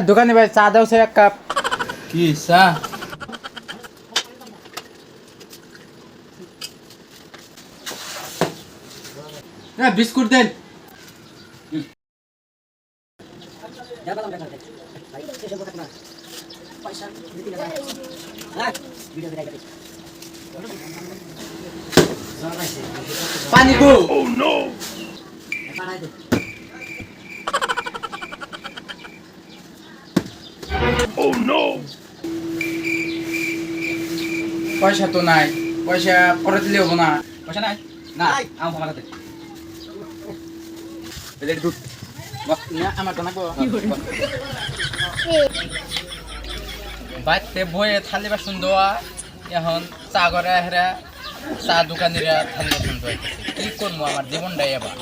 দোকানে ভাই চা দাও সে এক কাপ। কি চা? বিস্কুট দেন। পানি গো। পয়সা তো নাই, পয়সা পরে দিলে হবো না। পয়সা নাই না, আমার হাতে দুধ আমার তো নাকবো বাইতে বয়ে থালি বাসন দেওয়া। এখন চা করে হেরা চা দোকানিরা থালি বাসন ধোয়াইতেছে। কি করবো, আমার জীবনটাই এবার।